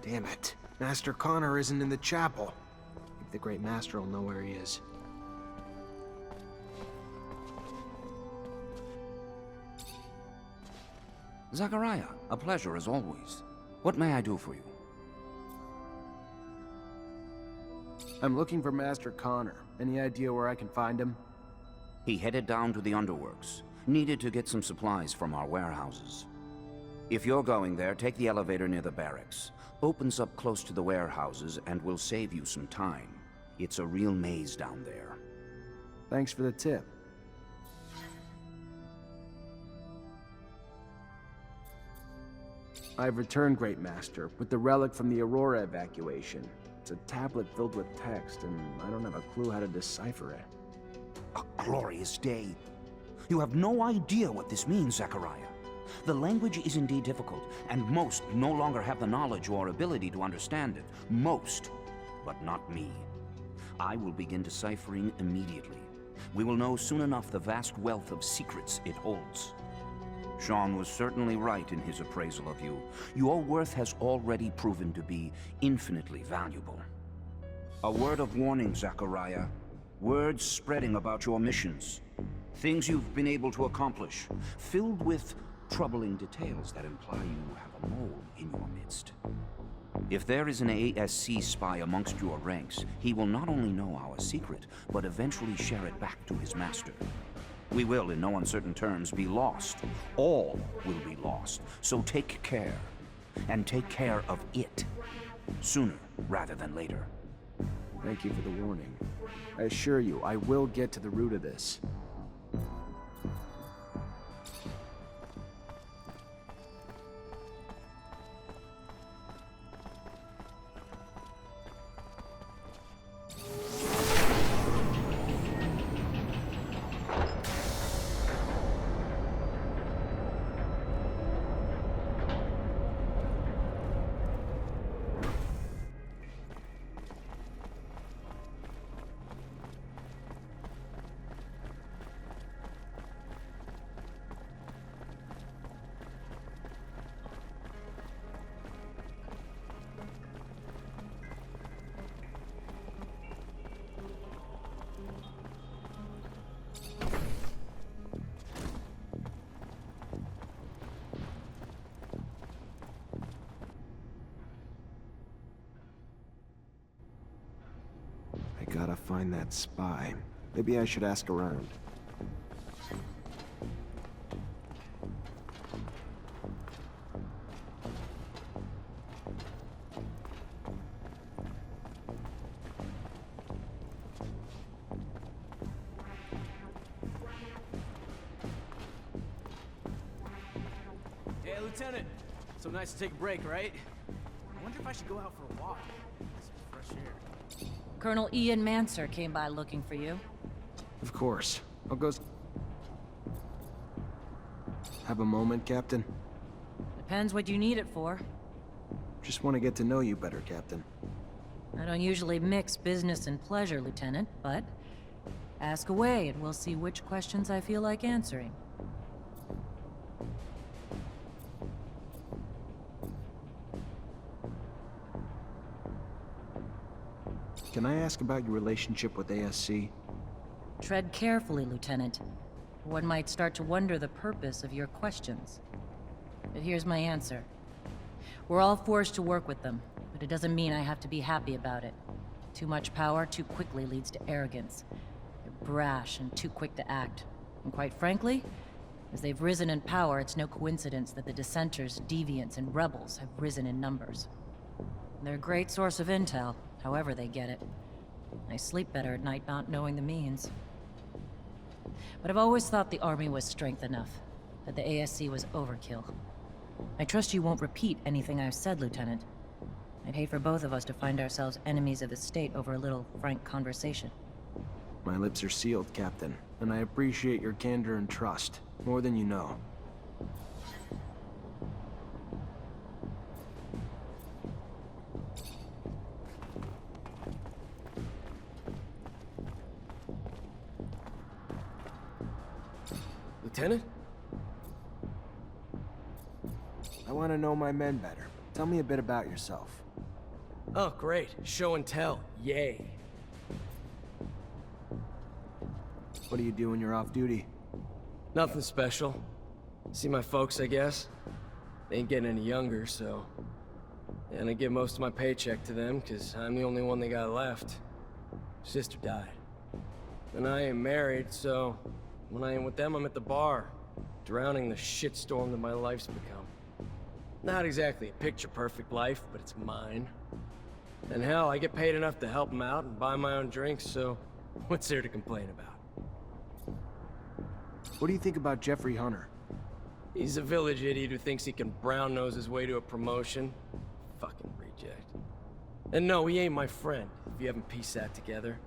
Damn it. Master Connor isn't in the chapel. I think the Great Master will know where he is. Zachariah, a pleasure as always. What may I do for you? I'm looking for Master Connor. Any idea where I can find him? He headed down to the underworks. Needed to get some supplies from our warehouses. If you're going there, take the elevator near the barracks. Opens up close to the warehouses and will save you some time. It's a real maze down there. Thanks for the tip. I've returned, Great Master, with the relic from the Aurora evacuation. It's a tablet filled with text, and I don't have a clue how to decipher it. A glorious day. You have no idea what this means, Zachariah. The language is indeed difficult, and most no longer have the knowledge or ability to understand it. Most, but not me. I will begin deciphering immediately. We will know soon enough the vast wealth of secrets it holds. Sean was certainly right in his appraisal of you. Your worth has already proven to be infinitely valuable. A word of warning, Zachariah. Words spreading about your missions. Things you've been able to accomplish, filled with troubling details that imply you have a mole in your midst. If there is an ASC spy amongst your ranks, he will not only know our secret, but eventually share it back to his master. We will, in no uncertain terms, be lost. All will be lost. So take care. And take care of it. Sooner rather than later. Thank you for the warning. I assure you, I will get to the root of this. I gotta find that spy. Maybe I should ask around. Hey, Lieutenant. So nice to take a break, right? I wonder if I should go out for a walk. Get some fresh air. Colonel Ian Mancer came by looking for you. Of course. I'll go... Have a moment, Captain? Depends what you need it for. Just want to get to know you better, Captain. I don't usually mix business and pleasure, Lieutenant, but ask away and we'll see which questions I feel like answering. Can I ask about your relationship with ASC? Tread carefully, Lieutenant. One might start to wonder the purpose of your questions. But here's my answer. We're all forced to work with them, but it doesn't mean I have to be happy about it. Too much power too quickly leads to arrogance. They're brash and too quick to act. And quite frankly, as they've risen in power, it's no coincidence that the dissenters, deviants, and rebels have risen in numbers. They're a great source of intel, however they get it. I sleep better at night not knowing the means. But I've always thought the army was strength enough, that the ASC was overkill. I trust you won't repeat anything I've said, Lieutenant. I'd hate for both of us to find ourselves enemies of the state over a little frank conversation. My lips are sealed, Captain, and I appreciate your candor and trust, more than you know. Lieutenant? I want to know my men better. Tell me a bit about yourself. Oh, great. Show and tell. Yay. What do you do when you're off duty? Nothing special. See my folks, I guess. They ain't getting any younger, so... And I give most of my paycheck to them, because I'm the only one they got left. Sister died. And I ain't married, so... When I ain't with them, I'm at the bar, drowning the shitstorm that my life's become. Not exactly a picture-perfect life, but it's mine. And hell, I get paid enough to help them out and buy my own drinks, so... What's there to complain about? What do you think about Jeffrey Hunter? He's a village idiot who thinks he can brown-nose his way to a promotion. Fucking reject. And no, he ain't my friend, if you haven't pieced that together.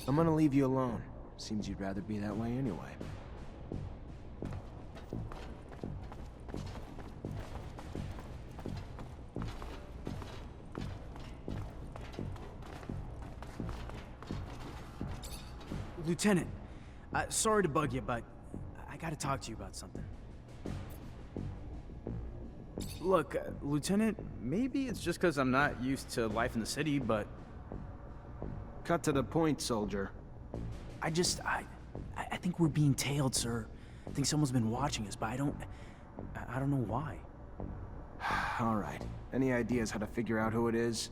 I'm gonna leave you alone. Seems you'd rather be that way anyway. Lieutenant, sorry to bug you, but I gotta talk to you about something. Look, Lieutenant, maybe it's just because I'm not used to life in the city, but... Cut to the point, soldier. I think we're being tailed, sir. I think someone's been watching us, but I don't know why. All right. Any ideas how to figure out who it is?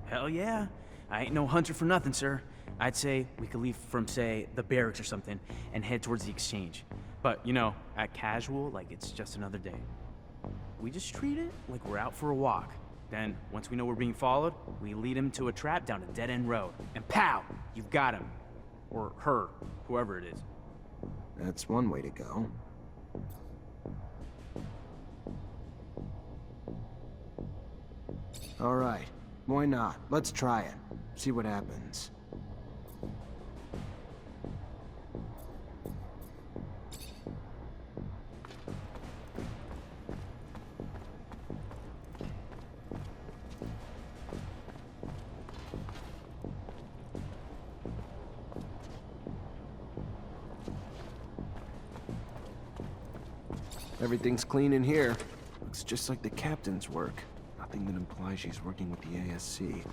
Hell yeah. I ain't no hunter for nothing, sir. I'd say we could leave from, say, the barracks or something and head towards the exchange. But, you know, act casual like it's just another day. We just treat it like we're out for a walk. Then, once we know we're being followed, we lead him to a trap down a dead-end road. And pow! You've got him. Or her, whoever it is. That's one way to go. All right. Why not? Let's try it. See what happens. Everything's clean in here. Looks just like the captain's work. Nothing that implies she's working with the ASC.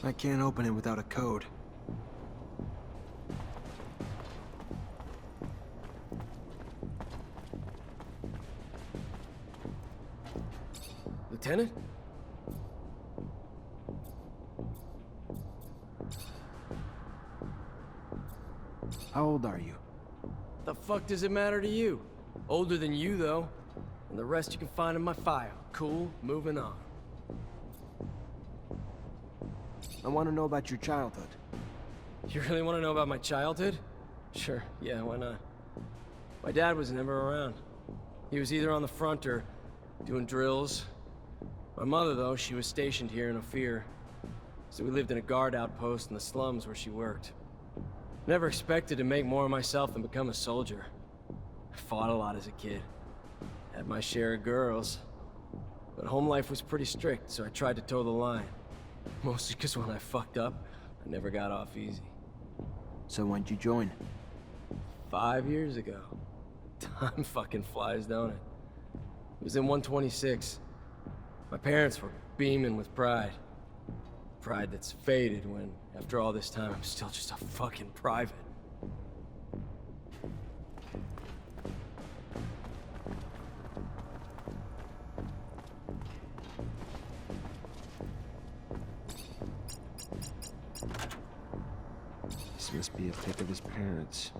I can't open it without a code. Lieutenant? How old are you? The fuck does it matter to you? Older than you, though. And the rest you can find in my file. Cool, moving on. I want to know about your childhood. You really want to know about my childhood? Sure, yeah, why not? My dad was never around. He was either on the front or doing drills. My mother, though, she was stationed here in Ophir. So we lived in a guard outpost in the slums where she worked. Never expected to make more of myself than become a soldier. I fought a lot as a kid. Had my share of girls. But home life was pretty strict, so I tried to toe the line. Mostly because when I fucked up, I never got off easy. So when'd you join? 5 years ago. Time fucking flies, don't it? It was in 126. My parents were beaming with pride. Pride that's faded when, after all this time, I'm still just a fucking private. This must be a pic of his parents.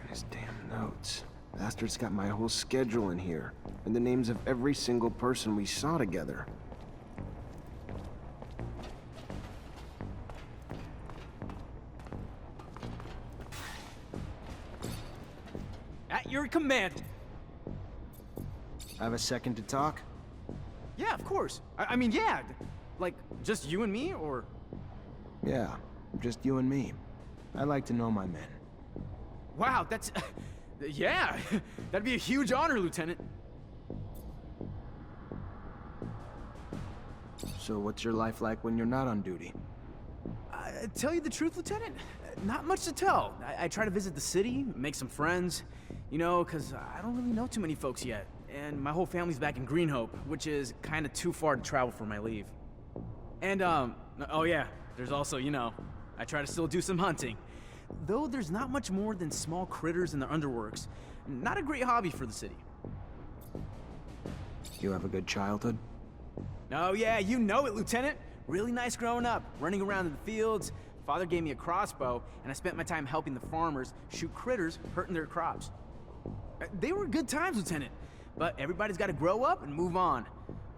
And his damn notes. Bastard's got my whole schedule in here. And the names of every single person we saw together. At your command. I have a second to talk? Yeah, of course. I mean, yeah. Like, just you and me, or... Yeah, just you and me. I like to know my men. Wow, that's... yeah, that'd be a huge honor, Lieutenant. So what's your life like when you're not on duty? Tell you the truth, Lieutenant, Not much to tell. I try to visit the city, make some friends, you know, because I don't really know too many folks yet. And my whole family's back in Greenhope, which is kind of too far to travel for my leave. And, oh yeah, there's also, you know, I try to still do some hunting. Though there's not much more than small critters in the underworks. Not a great hobby for the city. You have a good childhood? Oh yeah, you know it, Lieutenant. Really nice growing up, running around in the fields. Father gave me a crossbow, and I spent my time helping the farmers shoot critters hurting their crops. They were good times, Lieutenant, but everybody's got to grow up and move on.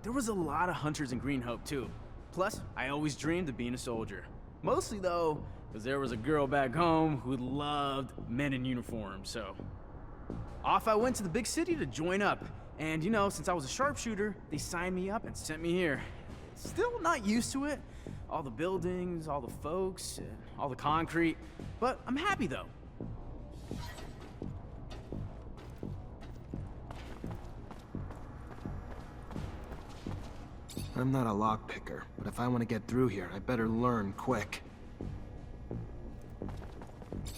There was a lot of hunters in Greenhope, too. Plus, I always dreamed of being a soldier. Mostly, though, because there was a girl back home who loved men in uniform, so... Off I went to the big city to join up. And, you know, since I was a sharpshooter, they signed me up and sent me here. Still not used to it. All the buildings, all the folks, all the concrete. But I'm happy, though. I'm not a lockpicker, but if I want to get through here, I better learn quick.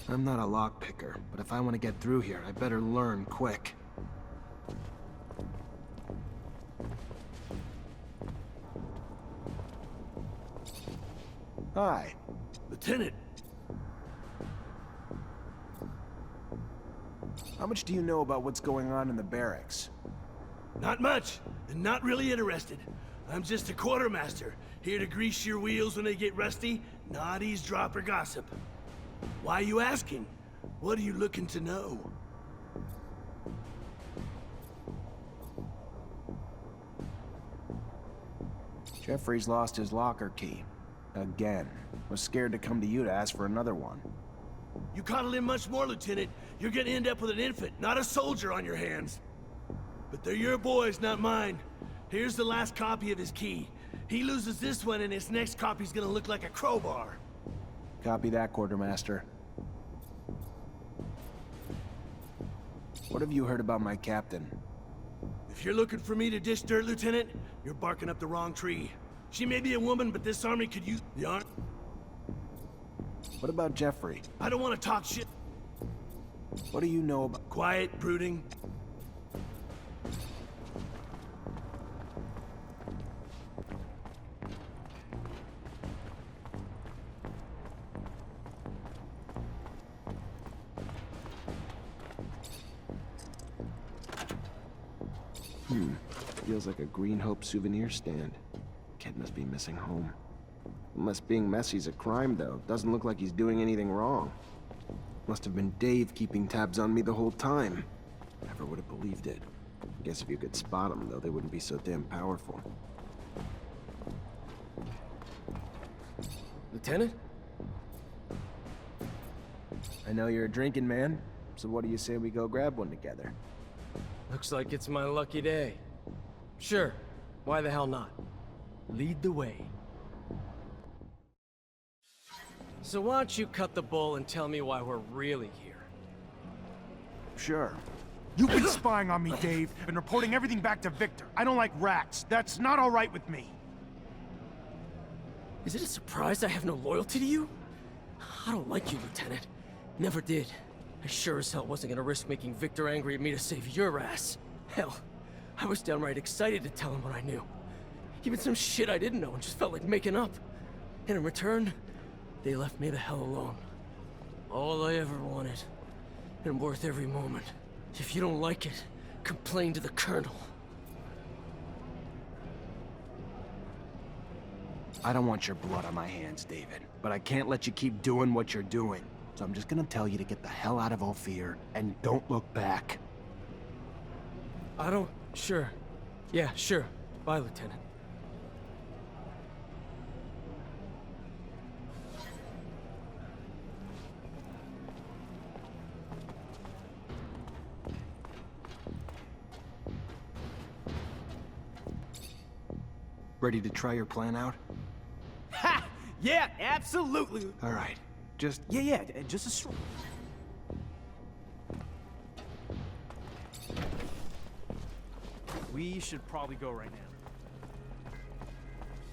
I'm not a lockpicker, but if I want to get through here, I better learn quick. Hi. Lieutenant, How much do you know about what's going on in the barracks? not much, and not really interested. I'm just a quartermaster, here to grease your wheels when they get rusty, not eavesdrop or gossip. Why are you asking? What are you looking to know? Jeffrey's lost his locker key. Again. Was scared to come to you to ask for another one. You coddle him much more, Lieutenant. You're gonna end up with an infant, not a soldier on your hands. But they're your boys, not mine. Here's the last copy of his key. He loses this one and his next copy's gonna look like a crowbar. Copy that, Quartermaster. What have you heard about my captain? If you're looking for me to dish dirt, Lieutenant, you're barking up the wrong tree. She may be a woman, but this army could use the arm. What about Jeffrey? I don't want to talk shit. What do you know about... Quiet, brooding. Feels like a Greenhope souvenir stand. Kid must be missing home. Unless being messy's a crime, though. Doesn't look like he's doing anything wrong. Must have been Dave keeping tabs on me the whole time. Never would have believed it. Guess if you could spot them, though, they wouldn't be so damn powerful. Lieutenant? I know you're a drinking man, so what do you say we go grab one together? Looks like it's my lucky day. Sure, why the hell not? Lead the way. So why don't you cut the bull and tell me why we're really here? Sure. You've been spying on me, Dave, and reporting everything back to Victor. I don't like rats. That's not all right with me. Is it a surprise I have no loyalty to you? I don't like you, Lieutenant. Never did. I sure as hell wasn't gonna risk making Victor angry at me to save your ass. Hell, I was downright excited to tell him what I knew. Even some shit I didn't know and just felt like making up. And in return, they left me the hell alone. All I ever wanted, and worth every moment. If you don't like it, complain to the Colonel. I don't want your blood on my hands, David, but I can't let you keep doing what you're doing. So I'm just gonna tell you to get the hell out of Ophir, and don't look back. I don't... Sure. Yeah, sure. Bye, Lieutenant. Ready to try your plan out? Ha! Yeah, absolutely! All right. Just... Yeah, just a stroll. We should probably go right now.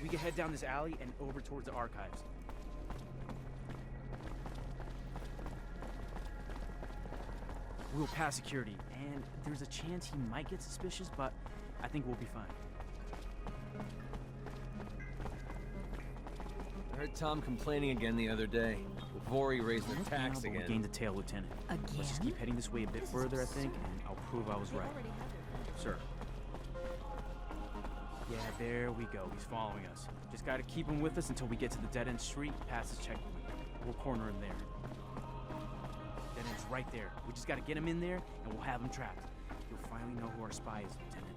We can head down this alley and over towards the archives. We'll pass security, and there's a chance he might get suspicious, but I think we'll be fine. I heard Tom complaining again the other day. Vori raised their tax We'll again. gain the tail, Lieutenant. Let's just keep heading this way a bit further, I think, and I'll prove I was right. Sure. Yeah, there we go. He's following us. Just gotta keep him with us until we get to the dead-end street past his checkpoint. We'll corner him there. Dead end's right there. We just gotta get him in there, and we'll have him trapped. You'll finally know who our spy is, Lieutenant.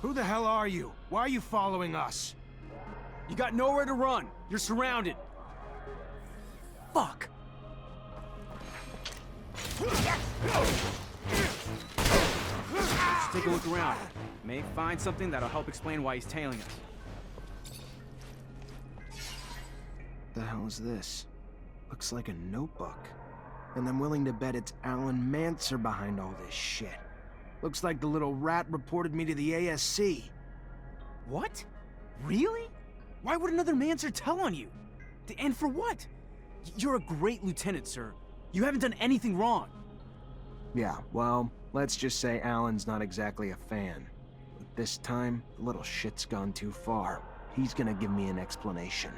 Who the hell are you? Why are you following us? You got nowhere to run. You're surrounded. Fuck! Just take a look around. May find something that'll help explain why he's tailing us. The hell is this? Looks like a notebook. And I'm willing to bet it's Technomancer behind all this shit. Looks like the little rat reported me to the ASC. What? Really? Why would another Mancer tell on you? And for what? You're a great lieutenant, sir. You haven't done anything wrong. Yeah, well, let's just say Alan's not exactly a fan. But this time, the little shit's gone too far. He's gonna give me an explanation.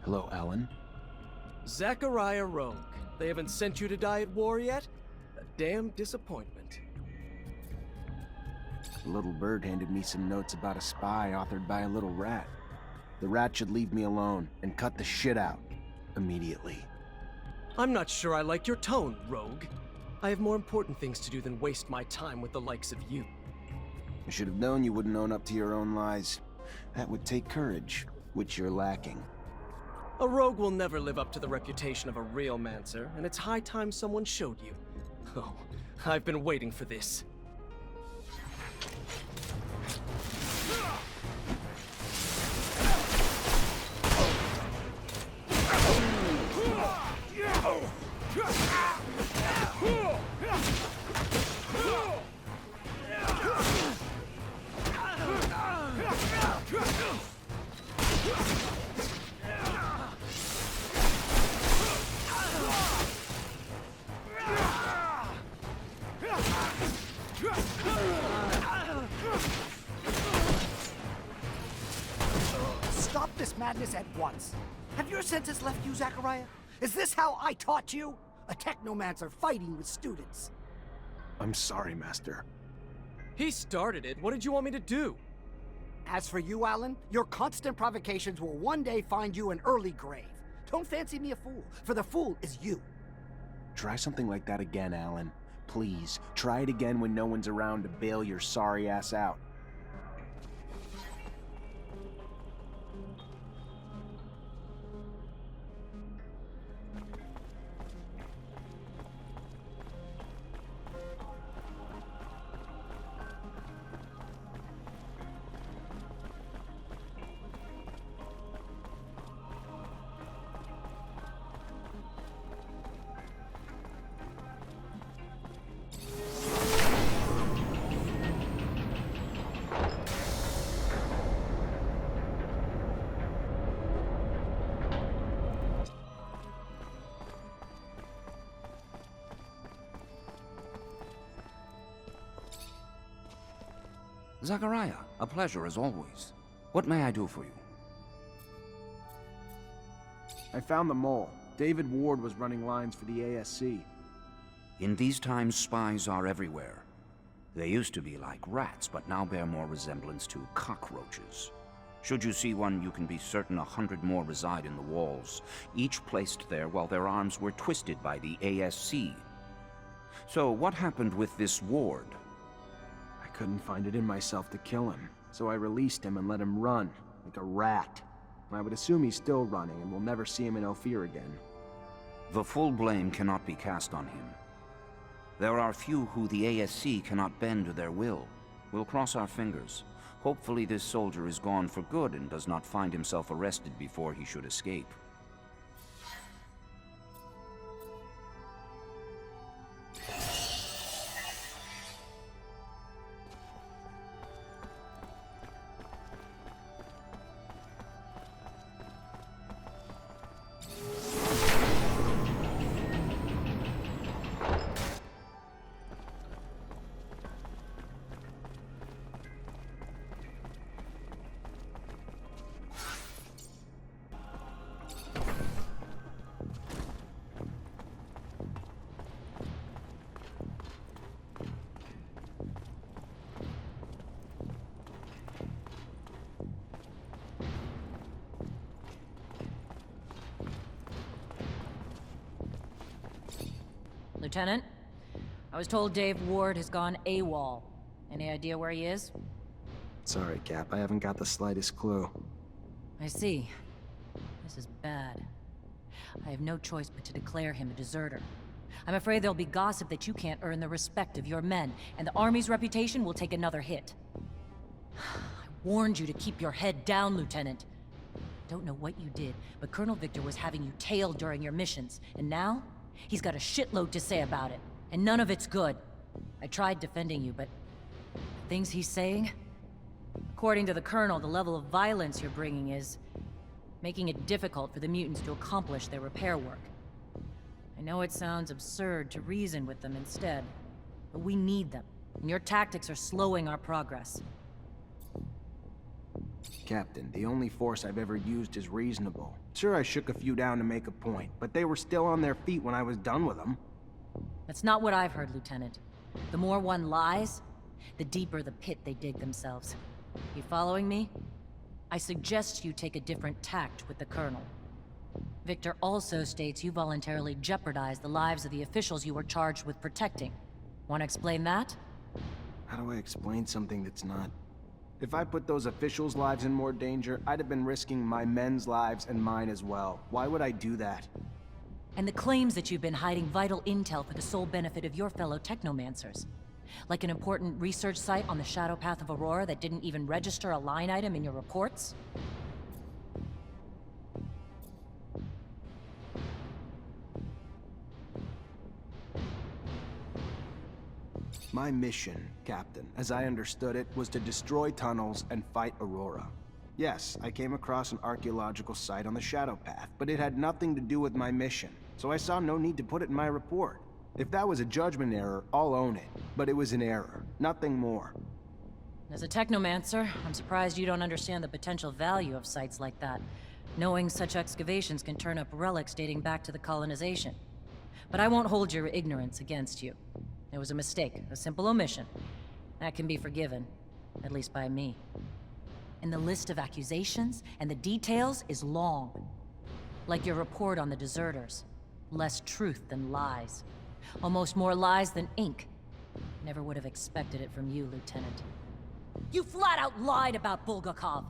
Hello, Alan. Zachariah Rogue. They haven't sent you to die at war yet? A damn disappointment. The little bird handed me some notes about a spy authored by a little rat. The rat should leave me alone and cut the shit out. Immediately. I'm not sure I like your tone, Rogue. I have more important things to do than waste my time with the likes of you. I should have known you wouldn't own up to your own lies. That would take courage, which you're lacking. A rogue will never live up to the reputation of a real Mancer, and it's high time someone showed you. Oh, I've been waiting for this. Stop this madness at once. Have your senses left you, Zachariah? Is this how I taught you? A Technomancer fighting with students. I'm sorry, Master. He started it. What did you want me to do? As for you, Alan, your constant provocations will one day find you an early grave. Don't fancy me a fool, for the fool is you. Try something like that again, Alan. Please, try it again when no one's around to bail your sorry ass out. Zachariah, a pleasure as always. What may I do for you? I found the mole. David Ward was running lines for the ASC. In these times, spies are everywhere. They used to be like rats, but now bear more resemblance to cockroaches. Should you see one, you can be certain 100 more reside in the walls, each placed there while their arms were twisted by the ASC. So what happened with this Ward? I couldn't find it in myself to kill him, so I released him and let him run, like a rat. I would assume he's still running, and we'll never see him in Ophir again. The full blame cannot be cast on him. There are few who the ASC cannot bend to their will. We'll cross our fingers. Hopefully this soldier is gone for good and does not find himself arrested before he should escape. Lieutenant, I was told Dave Ward has gone AWOL. Any idea where he is? Sorry, Cap, I haven't got the slightest clue. I see. This is bad. I have no choice but to declare him a deserter. I'm afraid there'll be gossip that you can't earn the respect of your men, and the Army's reputation will take another hit. I warned you to keep your head down, Lieutenant. Don't know what you did, but Colonel Victor was having you tailed during your missions, and now he's got a shitload to say about it, and none of it's good. I tried defending you, but the things he's saying? According to the Colonel, the level of violence you're bringing is making it difficult for the mutants to accomplish their repair work. I know it sounds absurd to reason with them instead, but we need them, and your tactics are slowing our progress. Captain, the only force I've ever used is reasonable. Sure, I shook a few down to make a point, but they were still on their feet when I was done with them. That's not what I've heard, Lieutenant. The more one lies, the deeper the pit they dig themselves. You following me? I suggest you take a different tact with the Colonel. Victor also states you voluntarily jeopardized the lives of the officials you were charged with protecting. Want to explain that? How do I explain something that's not? If I put those officials' lives in more danger, I'd have been risking my men's lives and mine as well. Why would I do that? And the claims that you've been hiding vital intel for the sole benefit of your fellow Technomancers. Like an important research site on the shadow path of Aurora that didn't even register a line item in your reports? My mission, Captain, as I understood it, was to destroy tunnels and fight Aurora. Yes, I came across an archaeological site on the shadow path, but it had nothing to do with my mission, so I saw no need to put it in my report. If that was a judgment error, I'll own it, but it was an error, nothing more. As a Technomancer, I'm surprised you don't understand the potential value of sites like that, knowing such excavations can turn up relics dating back to the colonization. But I won't hold your ignorance against you. It was a mistake, a simple omission. That can be forgiven, at least by me. And the list of accusations and the details is long. Like your report on the deserters. Less truth than lies. Almost more lies than ink. Never would have expected it from you, Lieutenant. You flat out lied about Bulgakov.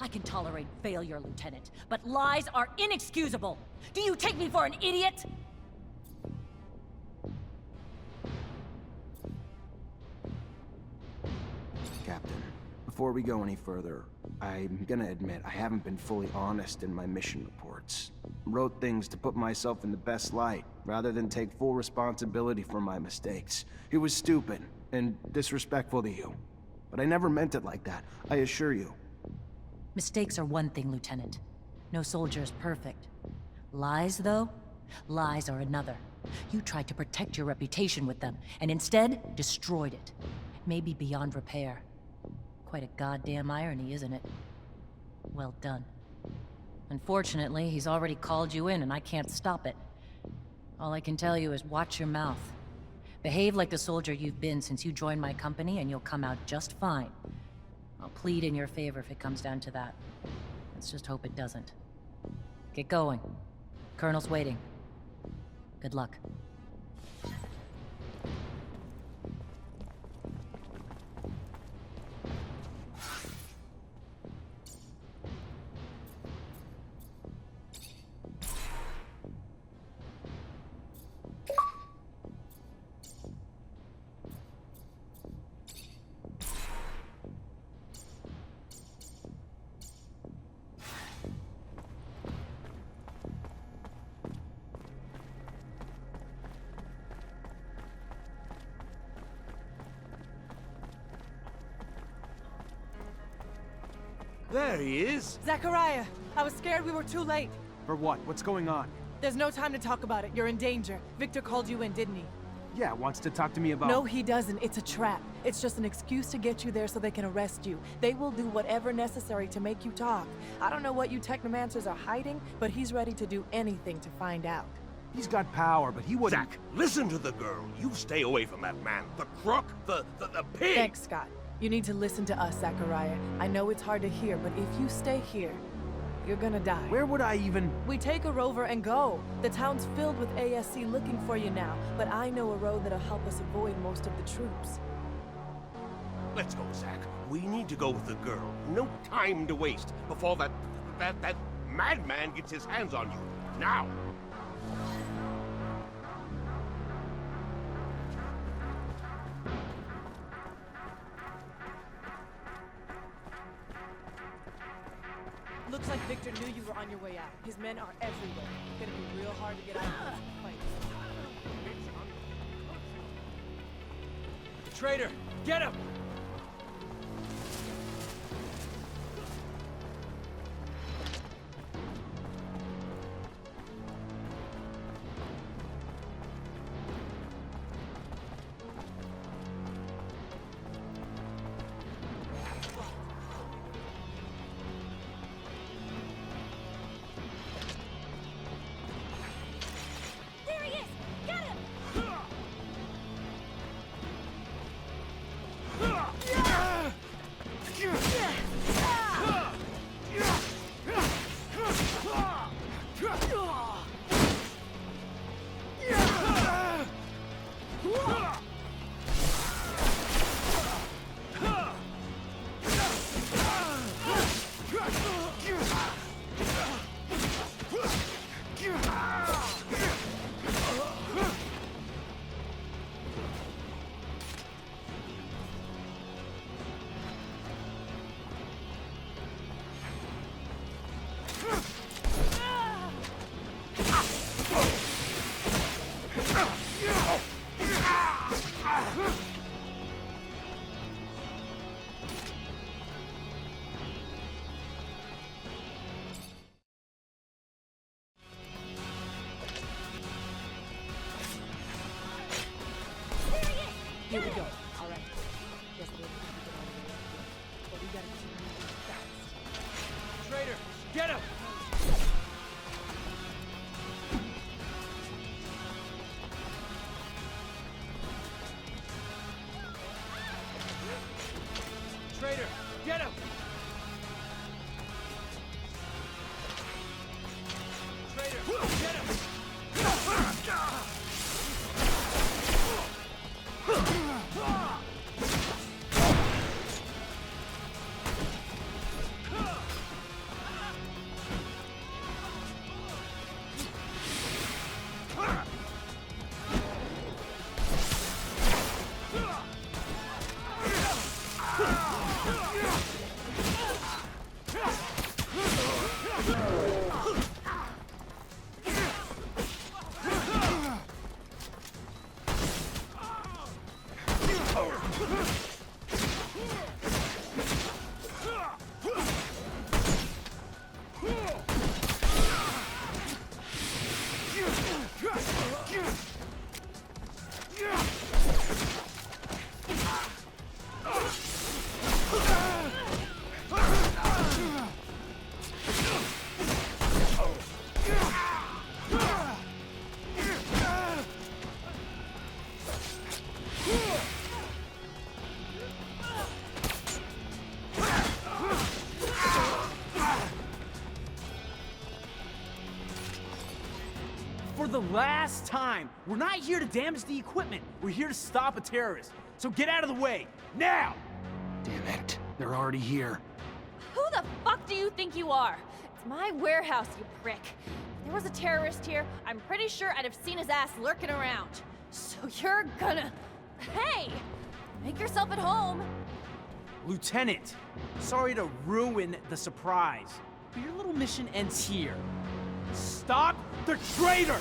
I can tolerate failure, Lieutenant, but lies are inexcusable. Do you take me for an idiot? Captain, before we go any further, I'm gonna admit I haven't been fully honest in my mission reports. Wrote things to put myself in the best light, rather than take full responsibility for my mistakes. It was stupid, and disrespectful to you. But I never meant it like that, I assure you. Mistakes are one thing, Lieutenant. No soldier is perfect. Lies, though? Lies are another. You tried to protect your reputation with them, and instead, destroyed it. Maybe beyond repair. Quite a goddamn irony, isn't it? Well done. Unfortunately, he's already called you in, and I can't stop it. All I can tell you is watch your mouth. Behave like the soldier you've been since you joined my company, and you'll come out just fine. I'll plead in your favor if it comes down to that. Let's just hope it doesn't. Get going. Colonel's waiting. Good luck. There he is. Zachariah, I was scared we were too late. For what? What's going on? There's no time to talk about it. You're in danger. Victor called you in, didn't he? Yeah, wants to talk to me about... No, he doesn't. It's a trap. It's just an excuse to get you there so they can arrest you. They will do whatever necessary to make you talk. I don't know what you Technomancers are hiding, but he's ready to do anything to find out. He's got power, but he wouldn't... Zach, listen to the girl. You stay away from that man. The crook, the pig. Thanks, Scott. You need to listen to us, Zachariah. I know it's hard to hear, but if you stay here, you're gonna die. Where would I even... We take a rover and go. The town's filled with ASC looking for you now, but I know a road that'll help us avoid most of the troops. Let's go, Zach. We need to go with the girl. No time to waste before that madman gets his hands on you. Now! Looks like Victor knew you were on your way out. His men are everywhere. It's gonna be real hard to get out of this fight. Traitor, get him! There he is! Get him! Here we go. All right. Guess we'll have to get out of the way. But we gotta keep moving fast. Traitor, get him! Traitor, get him! Traitor, get him! For the last time, we're not here to damage the equipment. We're here to stop a terrorist. So get out of the way, now! Damn it. They're already here. Who the fuck do you think you are? It's my warehouse, you prick. If there was a terrorist here, I'm pretty sure I'd have seen his ass lurking around. So you're gonna... Hey! Make yourself at home. Lieutenant, sorry to ruin the surprise, but your little mission ends here. Stop the traitor!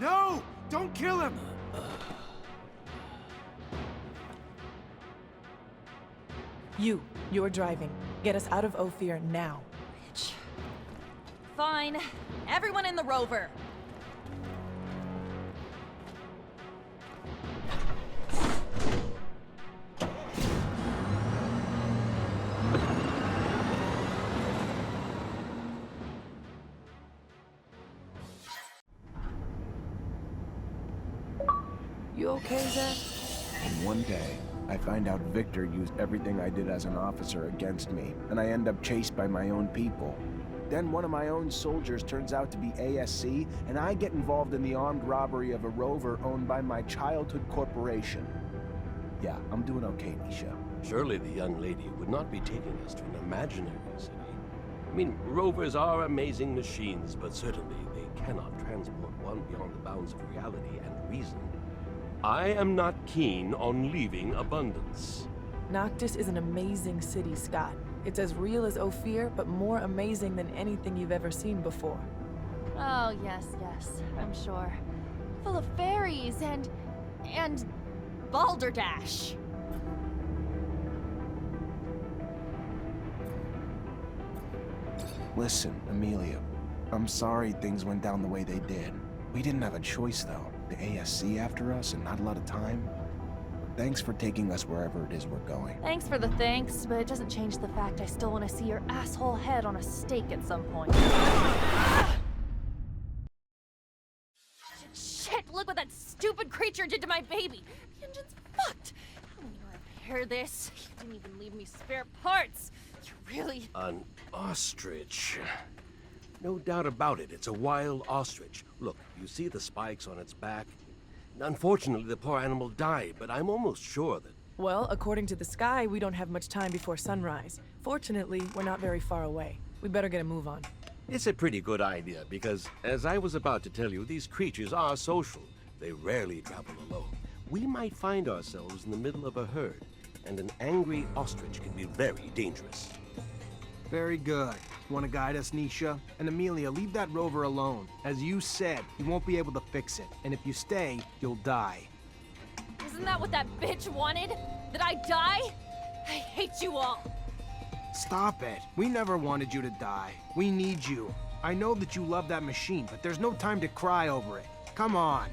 No! Don't kill him! You're driving. Get us out of Ophir now. Fine. Everyone in the rover. You okay, Zach? And one day, I find out Victor used everything I did as an officer against me, and I end up chased by my own people. Then one of my own soldiers turns out to be ASC, and I get involved in the armed robbery of a rover owned by my childhood corporation. Yeah, I'm doing okay, Nisha. Surely the young lady would not be taking us to an imaginary city. I mean, rovers are amazing machines, but certainly they cannot transport one beyond the bounds of reality and reason. I am not keen on leaving Abundance. Noctis is an amazing city, Scott. It's as real as Ophir, but more amazing than anything you've ever seen before. Oh, yes, I'm sure. Full of fairies and balderdash. Listen, Amelia, I'm sorry things went down the way they did. We didn't have a choice, though. The ASC after us and not a lot of time. Thanks for taking us wherever it is we're going. Thanks for the thanks, but it doesn't change the fact I still want to see your asshole head on a stake at some point. Shit, look what that stupid creature did to my baby. The engine's fucked. How will you repair this? You didn't even leave me spare parts. You really... An ostrich. No doubt about it, it's a wild ostrich. Look, you see the spikes on its back? Unfortunately, the poor animal died, but I'm almost sure that... Well, according to the sky, we don't have much time before sunrise. Fortunately, we're not very far away. We better get a move on. It's a pretty good idea, because, as I was about to tell you, these creatures are social. They rarely travel alone. We might find ourselves in the middle of a herd, and an angry ostrich can be very dangerous. Very good. Want to guide us, Nisha? And Amelia, leave that rover alone. As you said, you won't be able to fix it. And if you stay, you'll die. Isn't that what that bitch wanted? That I die? I hate you all. Stop it. We never wanted you to die. We need you. I know that you love that machine, but there's no time to cry over it. Come on.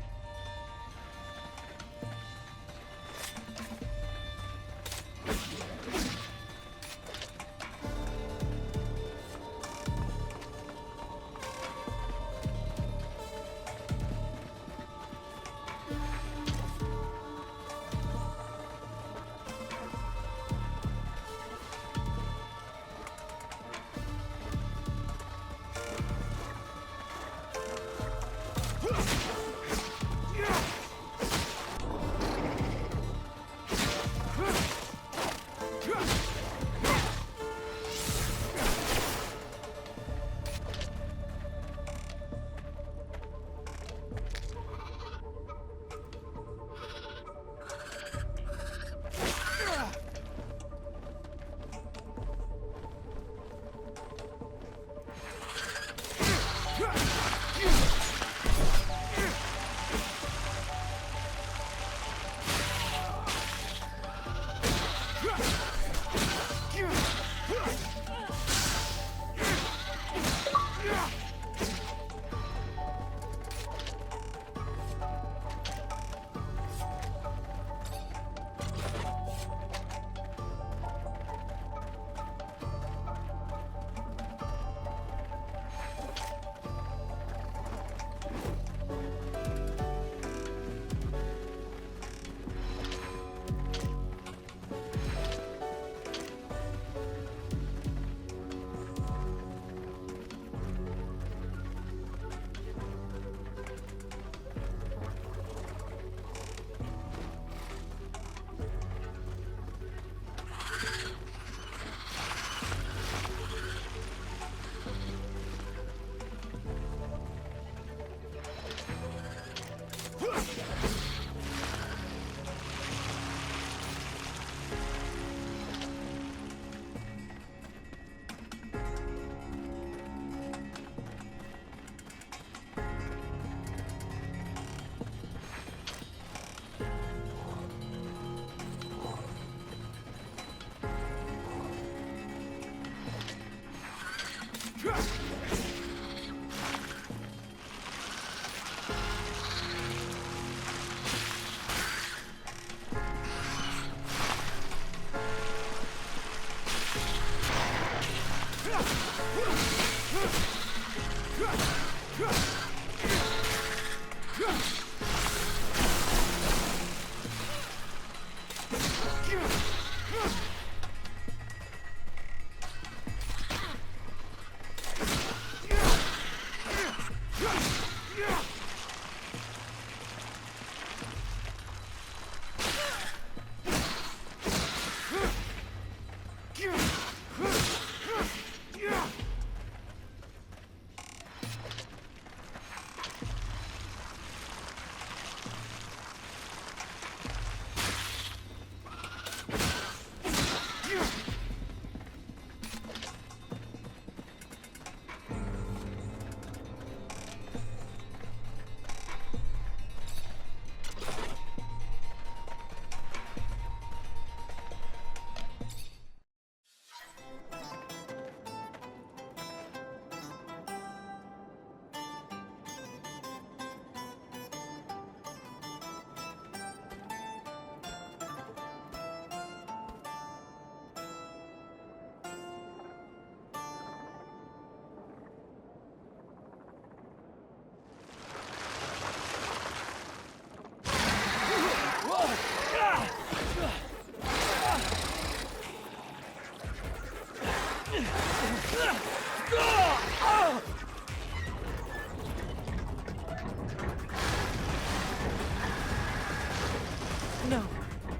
No,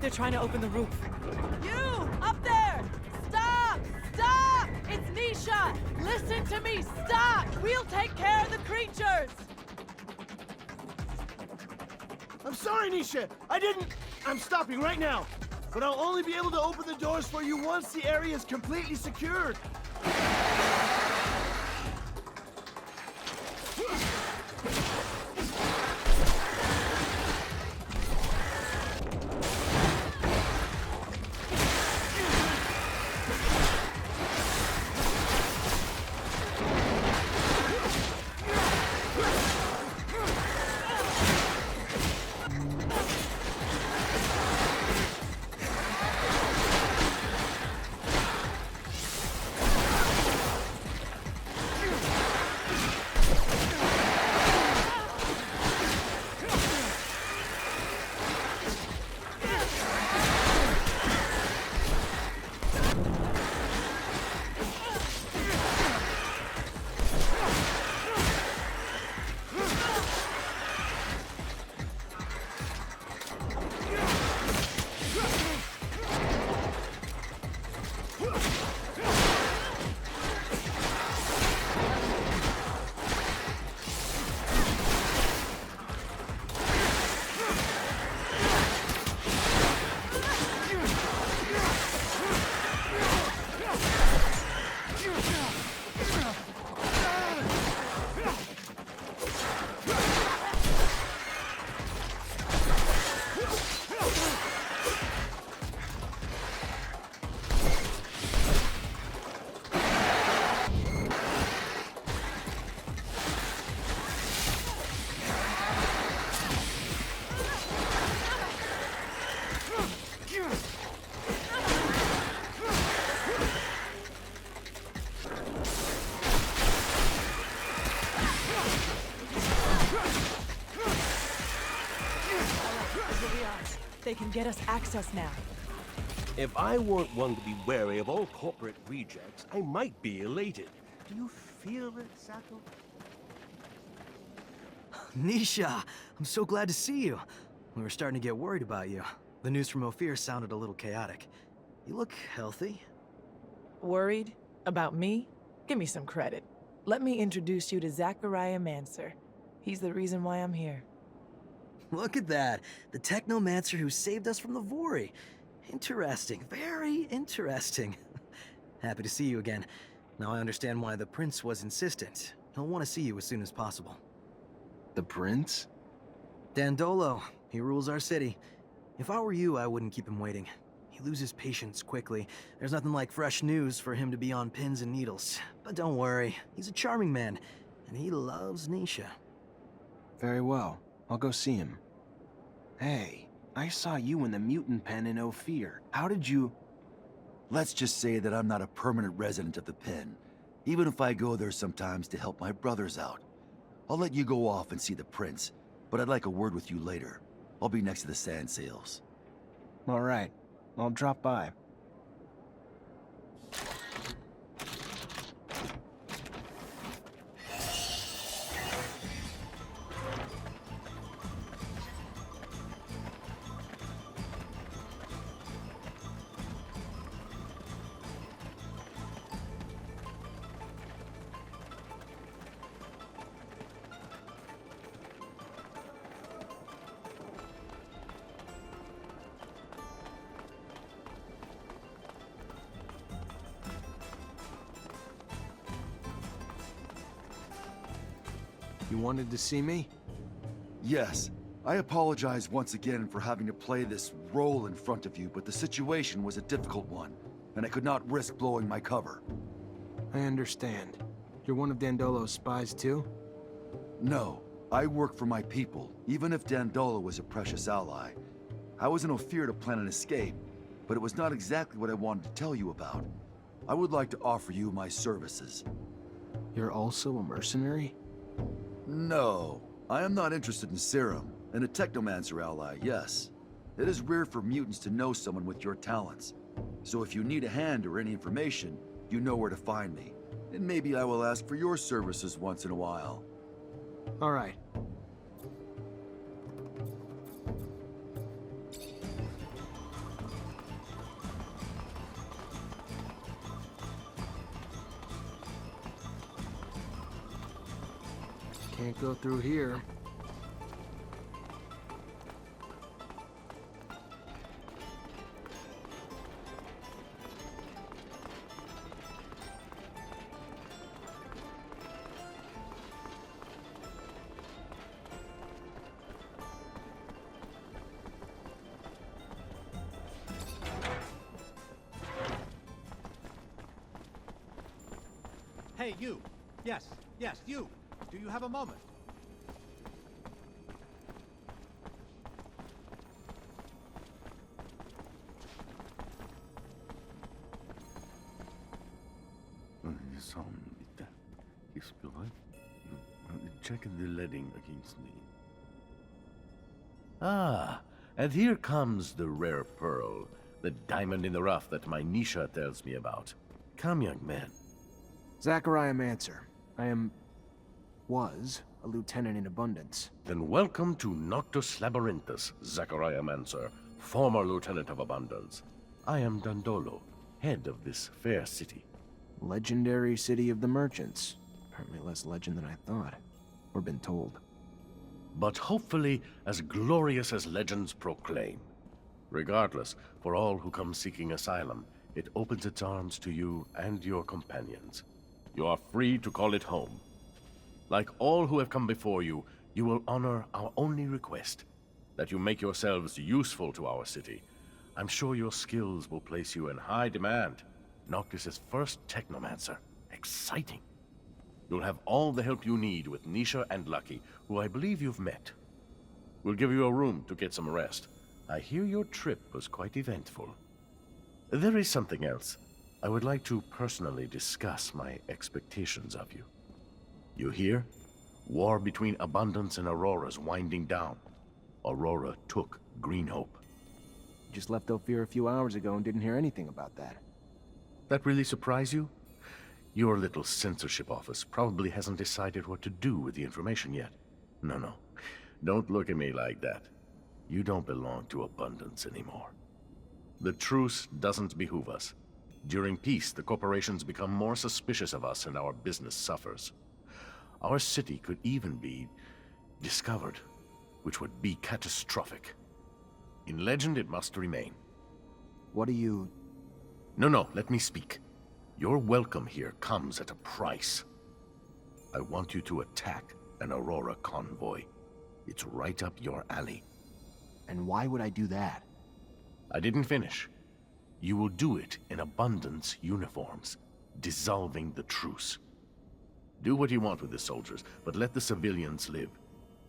they're trying to open the roof. You! Up there! Stop! Stop! It's Nisha! Listen to me! Stop! We'll take care of the creatures! I'm sorry, Nisha. I didn't... I'm stopping right now. But I'll only be able to open the doors for you once the area is completely secured. They can get us access now. If I weren't one to be wary of all corporate rejects, I might be elated. Do you feel it, Sato? Nisha, I'm so glad to see you. We were starting to get worried about you. The news from Ophir sounded a little chaotic. You look healthy. Worried? About me? Give me some credit. Let me introduce you to Zachariah Mancer. He's the reason why I'm here. Look at that. The Technomancer who saved us from the Vori. Interesting. Very interesting. Happy to see you again. Now I understand why the Prince was insistent. He'll want to see you as soon as possible. The prince? Dandolo. He rules our city. If I were you, I wouldn't keep him waiting. He loses patience quickly. There's nothing like fresh news for him to be on pins and needles. But don't worry, he's a charming man, and he loves Nisha. Very well. I'll go see him. Hey, I saw you in the mutant pen in Ophir. How did you... Let's just say that I'm not a permanent resident of the pen, even if I go there sometimes to help my brothers out. I'll let you go off and see the prince, but I'd like a word with you later. I'll be next to the sand sails. All right. I'll drop by. You wanted to see me? Yes. I apologize once again for having to play this role in front of you, but the situation was a difficult one, and I could not risk blowing my cover. I understand. You're one of Dandolo's spies too? No. I work for my people, even if Dandolo was a precious ally. I was in Ophir to plan an escape, but it was not exactly what I wanted to tell you about. I would like to offer you my services. You're also a mercenary? No, I am not interested in serum, and a Technomancer ally, yes. It is rare for mutants to know someone with your talents. So if you need a hand or any information, you know where to find me. And maybe I will ask for your services once in a while. All right. Can't go through here. Hey, you! Yes, you! Do you have a moment? Check the leading against me. Ah, and here comes the rare pearl, the diamond in the rough that my Nisha tells me about. Come, young man. Technomancer. Was a lieutenant in Abundance. Then welcome to Noctis Labyrinthus, Technomancer, former lieutenant of Abundance. I am Dandolo, head of this fair city. Legendary city of the merchants. Apparently less legend than I thought. Or been told. But hopefully as glorious as legends proclaim. Regardless, for all who come seeking asylum, it opens its arms to you and your companions. You are free to call it home. Like all who have come before you, you will honor our only request, that you make yourselves useful to our city. I'm sure your skills will place you in high demand. Noctis' first Technomancer. Exciting. You'll have all the help you need with Nisha and Lucky, who I believe you've met. We'll give you a room to get some rest. I hear your trip was quite eventful. There is something else. I would like to personally discuss my expectations of you. You hear? War between Abundance and Aurora's winding down. Aurora took Green Hope. Just left Ophir a few hours ago and didn't hear anything about that. That really surprise you? Your little censorship office probably hasn't decided what to do with the information yet. No. Don't look at me like that. You don't belong to Abundance anymore. The truce doesn't behoove us. During peace, the corporations become more suspicious of us and our business suffers. Our city could even be discovered, which would be catastrophic. In legend, it must remain. What do you... No, let me speak. Your welcome here comes at a price. I want you to attack an Aurora convoy. It's right up your alley. And why would I do that? I didn't finish. you will do it in abundance uniforms, dissolving the truce. Do what you want with the soldiers, but let the civilians live.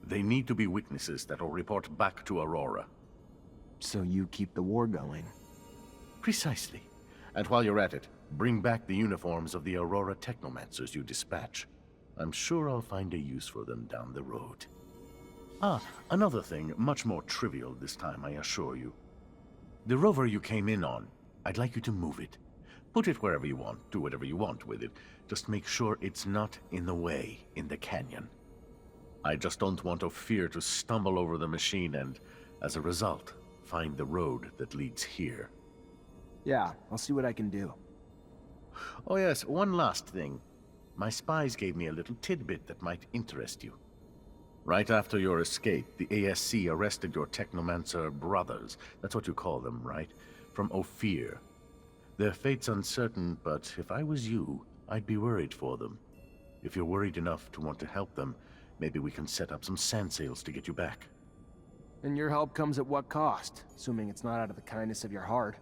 They need to be witnesses that will report back to Aurora. So you keep the war going? Precisely. And while you're at it, bring back the uniforms of the Aurora Technomancers you dispatch. I'm sure I'll find a use for them down the road. Ah, another thing, much more trivial this time, I assure you. The rover you came in on, I'd like you to move it. Put it wherever you want, do whatever you want with it. Just make sure it's not in the way in the canyon. I just don't want Ophir to stumble over the machine and, as a result, find the road that leads here. Yeah, I'll see what I can do. Oh yes, one last thing. My spies gave me a little tidbit that might interest you. Right after your escape, the ASC arrested your Technomancer brothers. That's what you call them, right? From Ophir. Their fate's uncertain, but if I was you, I'd be worried for them. If you're worried enough to want to help them, maybe we can set up some sand sails to get you back. And your help comes at what cost? Assuming it's not out of the kindness of your heart.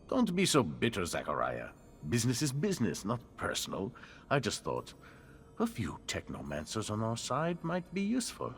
Don't be so bitter, Zachariah. Business is business, not personal. I just thought a few Technomancers on our side might be useful.